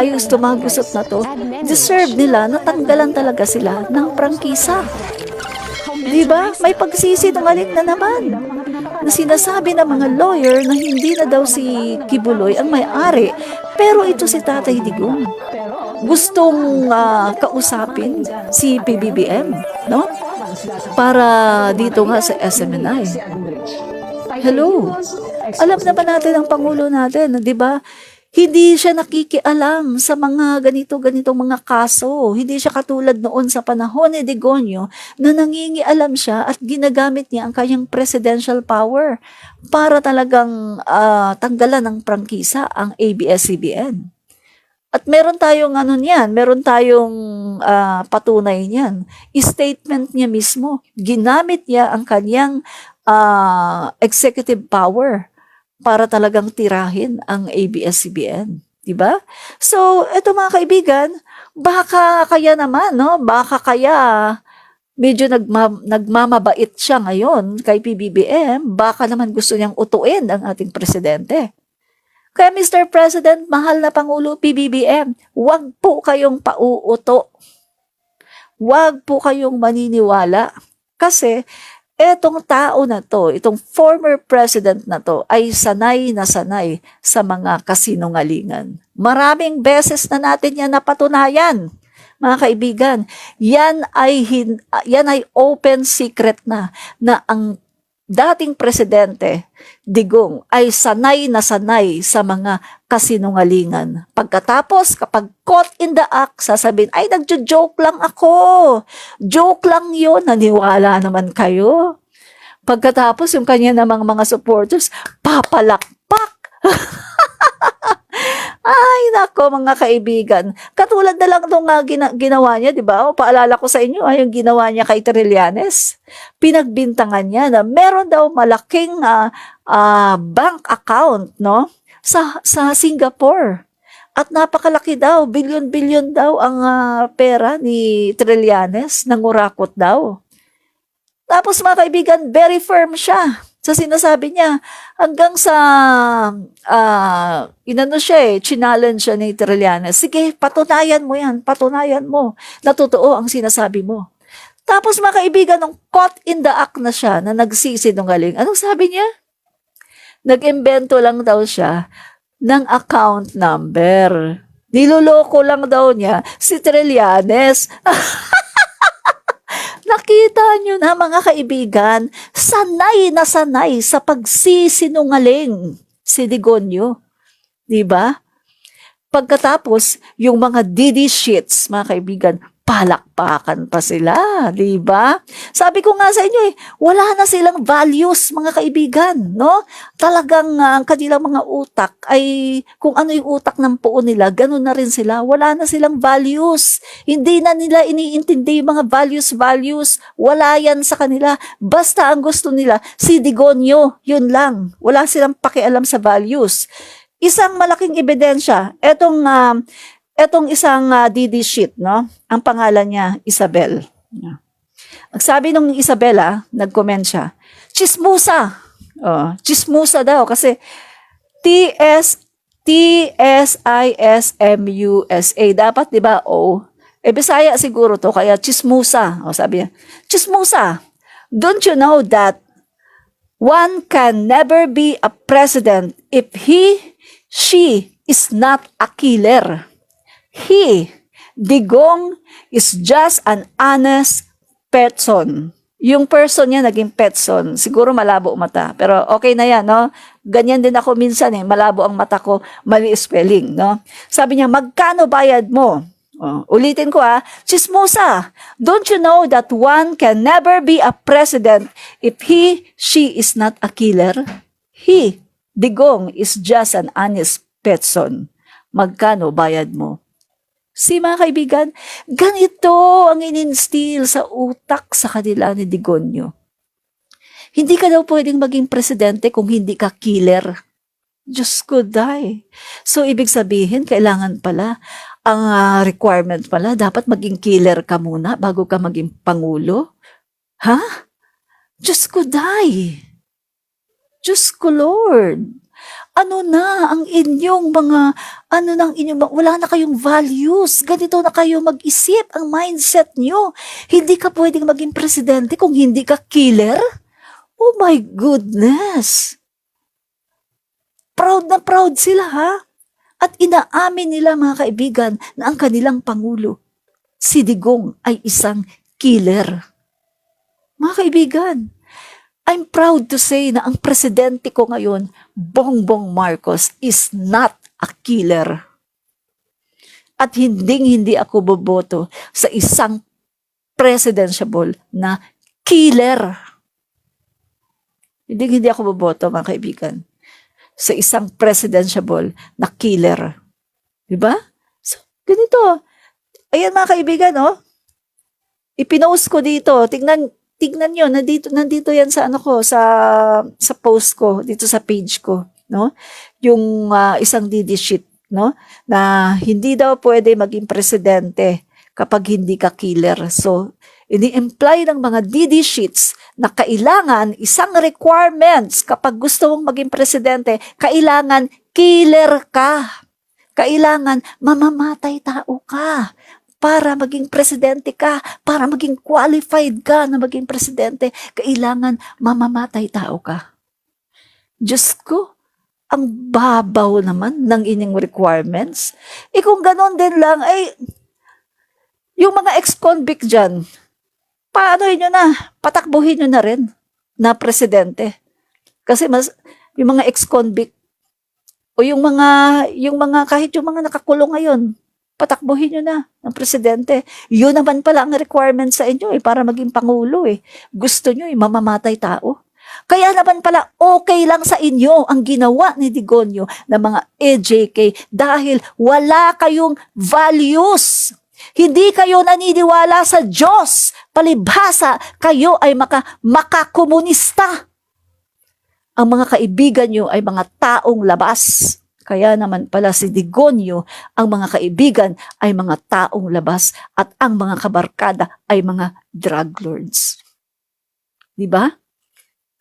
ayos tumagusot na to, deserve nila na tanggalan talaga sila ng prangkisa. Diba? May pagsisinungaling na naman na sinasabi ng mga lawyer na hindi na daw si Kibuloy ang may-ari, pero ito si Tatay Digong. Gustong kausapin si PBBM, no? Para dito nga sa SMNI. Hello. Alam naman natin ang Pangulo natin, di ba? Hindi siya nakikialam sa mga ganitong mga kaso. Hindi siya katulad noon sa panahon ni Digonio na nangingialam siya at ginagamit niya ang kanyang presidential power para talagang tanggalan ng prangkisa ang ABS-CBN. At meron tayong meron tayong patunay niyan. Statement niya mismo, ginamit niya ang kanyang executive power para talagang tirahin ang ABS-CBN, 'di ba? So, eto mga kaibigan, baka kaya naman, no? Baka kaya medyo nagmamabait siya ngayon kay PBBM, baka naman gusto niyang utuin ang ating presidente. Kaya Mr. President, mahal na Pangulo PBBM, huwag po kayong pauuto. Huwag po kayong maniniwala kasi etong tao na to, itong former president na to, ay sanay na sanay sa mga kasinungalingan. Maraming beses na natin yan napatunayan, mga kaibigan. Yan ay open secret na ang dating presidente, Digong, ay sanay na sanay sa mga kasinungalingan. Pagkatapos, kapag caught in the act, sasabihin, ay, nagjo-joke lang ako. Joke lang yun. Naniwala naman kayo. Pagkatapos, yung kanya namang mga supporters, papalakpak. Ay, nako mga kaibigan. Katulad na lang itong ginawa niya, di ba? O, paalala ko sa inyo, yung ginawa niya kay Trillanes. Pinagbintangan niya na meron daw malaking bank account, no? Sa Singapore. At napakalaki daw, bilyon-bilyon daw ang pera ni Trillanes, nangurakot daw. Tapos mga kaibigan, very firm siya sa sinasabi niya. Hanggang sa, challenge siya ni Trillanes. Sige, patunayan mo yan, patunayan mo na totoo ang sinasabi mo. Tapos mga kaibigan, nung caught in the act na siya, na nagsisinungaling, anong sabi niya? Nag-imbento lang daw siya ng account number. Niloloko lang daw niya si Trillanes. Nakita nyo na mga kaibigan, sanay na sanay sa pagsisinungaling si Digonio. Diba? Pagkatapos, yung mga DD sheets, mga kaibigan, palakpakan pa sila, di ba? Sabi ko nga sa inyo wala na silang values, mga kaibigan, no? Talagang ang kanilang mga utak ay kung ano yung utak ng puo nila, ganun na rin sila. Wala na silang values. Hindi na nila iniintindi yung mga values. Wala yan sa kanila. Basta ang gusto nila, si Digonio, yun lang. Wala silang pakialam sa values. Isang malaking ebidensya, etong isang DD sheet, no? Ang pangalan niya, Isabel. Ang sabi nung Isabela, nag-comment siya, chismusa. Chismusa daw kasi TSISMUSA. Dapat, di ba, O? Bisaya siguro to, kaya chismusa. Sabi niya, chismusa. Don't you know that one can never be a president if she is not a killer? Digong is just an honest person. Yung person niya naging person. Siguro malabo mata. Pero okay na yan, no? Ganyan din ako minsan malabo ang mata ko, mali spelling, no? Sabi niya, magkano bayad mo? Ulitin ko chismosa. Don't you know that one can never be a president if she is not a killer? Digong is just an honest person. Magkano bayad mo? Mga kaibigan, ganito ang ininstill sa utak sa kanila ni Digonio. Hindi ka daw pwedeng maging presidente kung hindi ka killer. Diyos ko, die. So, ibig sabihin, kailangan pala, ang requirement pala, dapat maging killer ka muna bago ka maging pangulo? Ha? Diyos ko, die. Diyos ko, Lord. Ano na ang inyong mga, ano ng inyong, wala na kayong values. Ganito na kayo mag-isip, ang mindset nyo. Hindi ka pwedeng maging presidente kung hindi ka killer. Oh my goodness. Proud na proud sila ha. At inaamin nila mga kaibigan na ang kanilang Pangulo, si Digong, ay isang killer. Mga kaibigan, I'm proud to say na ang presidente ko ngayon, Bongbong Marcos, is not a killer. At hindi ako boboto sa isang presidential na killer. Hindi ako boboto, mga kaibigan, sa isang presidential na killer. Diba? So, ganito. Ayan mga kaibigan, oh. Ipinost ko dito. Tignan nyo, nandito yan sa sa post ko, dito sa page ko, no? Yung isang DD sheet, no? Na hindi daw pwede maging presidente kapag hindi ka killer. So, ini-imply ng mga DD sheets na kailangan isang requirements kapag gusto mong maging presidente, kailangan killer ka. Kailangan mamamatay tao ka para maging presidente ka, para maging qualified ka na maging presidente, kailangan mamamatay tao ka. Diyos ko, ang babaw naman ng inyong requirements. Kung ganon din lang, ay, yung mga ex-convict dyan, paano nyo na, patakbuhin nyo na rin na presidente. Kasi yung mga ex-convict, o yung mga, kahit yung mga nakakulong ngayon, patakbuhin nyo na ng presidente. Yun naman pala ang requirement sa inyo para maging pangulo Gusto nyo mamamatay tao. Kaya naman pala okay lang sa inyo ang ginawa ni Digonio ng mga EJK dahil wala kayong values. Hindi kayo naniniwala sa Diyos. Palibhasa, kayo ay makakomunista. Ang mga kaibigan nyo ay mga taong labas. Kaya naman pala si Digonio, ang mga kaibigan ay mga taong labas at ang mga kabarkada ay mga drug lords. Diba?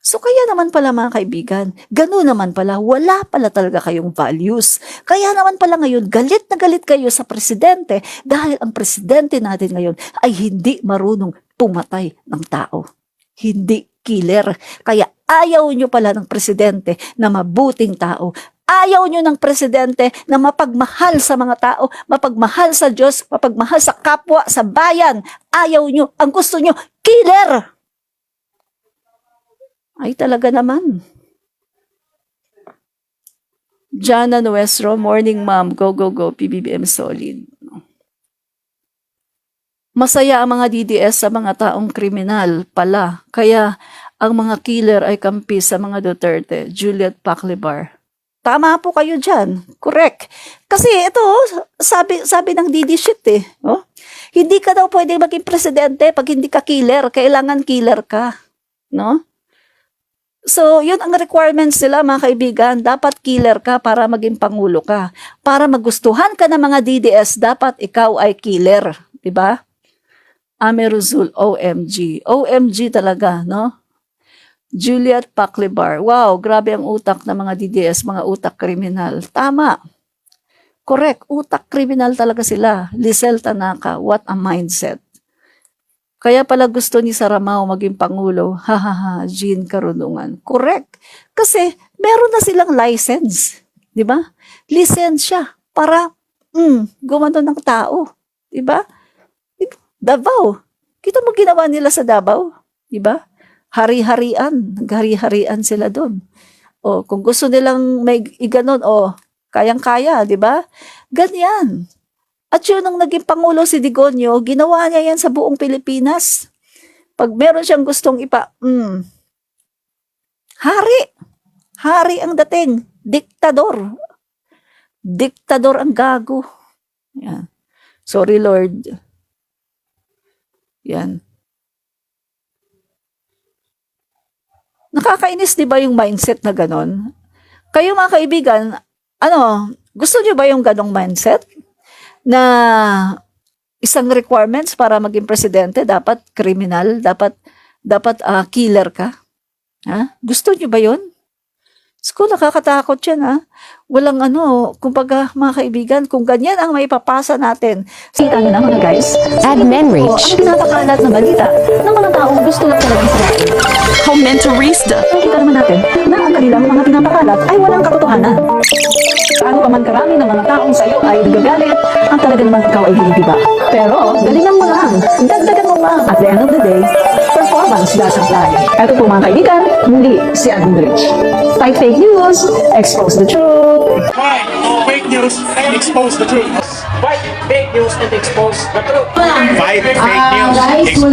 So kaya naman pala mga kaibigan, gano'n naman pala, wala pala talaga kayong values. Kaya naman pala ngayon, galit na galit kayo sa presidente dahil ang presidente natin ngayon ay hindi marunong pumatay ng tao. Hindi killer. Kaya ayaw nyo pala ng presidente na mabuting tao. Ayaw nyo ng presidente na mapagmahal sa mga tao, mapagmahal sa Diyos, mapagmahal sa kapwa, sa bayan. Ayaw nyo. Ang gusto nyo, killer! Ay talaga naman. Jana Nuestro, morning ma'am, go, go, go, PBBM solid. Masaya ang mga DDS sa mga taong kriminal pala. Kaya ang mga killer ay kampi sa mga Duterte, Juliet Paclibar. Tama po kayo dyan. Correct. Kasi ito, sabi ng DD shit Oh? Hindi ka daw pwede maging presidente pag hindi ka killer. Kailangan killer ka. No? So, yun ang requirements nila mga kaibigan. Dapat killer ka para maging pangulo ka. Para magustuhan ka ng mga DDS, dapat ikaw ay killer. Diba? Ameruzul, OMG. OMG talaga, no? Juliet Paclibar. Wow, grabe ang utak ng mga DDS, mga utak kriminal. Tama. Correct, utak kriminal talaga sila. Lisel Tanaka, what a mindset. Kaya pala gusto ni Saramao maging pangulo. Hahaha, Jean Karunungan. Correct. Kasi meron na silang license. Di ba? Lisensya para gumano ng tao. Di ba? Davao. Kita mo ginawa nila sa Davao. Di ba? Hari-harian. Hari-harian sila doon. O, kung gusto nilang may iganon, kayang-kaya, di ba? Ganyan. At yun, nung naging Pangulo si Digonio, ginawa niya yan sa buong Pilipinas. Pag meron siyang gustong hari. Hari ang dating. Diktador. Diktador ang gago. Yan. Sorry, Lord. Yan. Nakakainis, di ba, yung mindset na ganon? Kayo mga kaibigan, gusto niyo ba yung ganong mindset? Na isang requirements para maging presidente, dapat criminal, dapat killer ka? Ha? Gusto niyo ba yun? Sko, nakakatakot yan, ah. Walang ano, kumbaga mga kaibigan, kung ganyan ang maipapasa natin. Sita nyo na mga guys. Admin O, reach. ang pinapakalat na balita ng mga taong gusto lang talaga Israel. Comentarista. Nakita naman natin na ang kanilang mga pinapakalat ay walang katotohanan. Paano pa man karami ng mga taong sa'yo ay nagagalit, ang talaga naman ikaw ay hindi ba? Pero, galingan mo lang, dagdagan mo lang. At the end of the day, performance doesn't lie. Ito po mga kaibigan, muli si Admin Rich. Fight fake news, expose the truth. Fight fake news and expose the truth. Fight fake news and expose the truth. Fight fake news, Guys, expose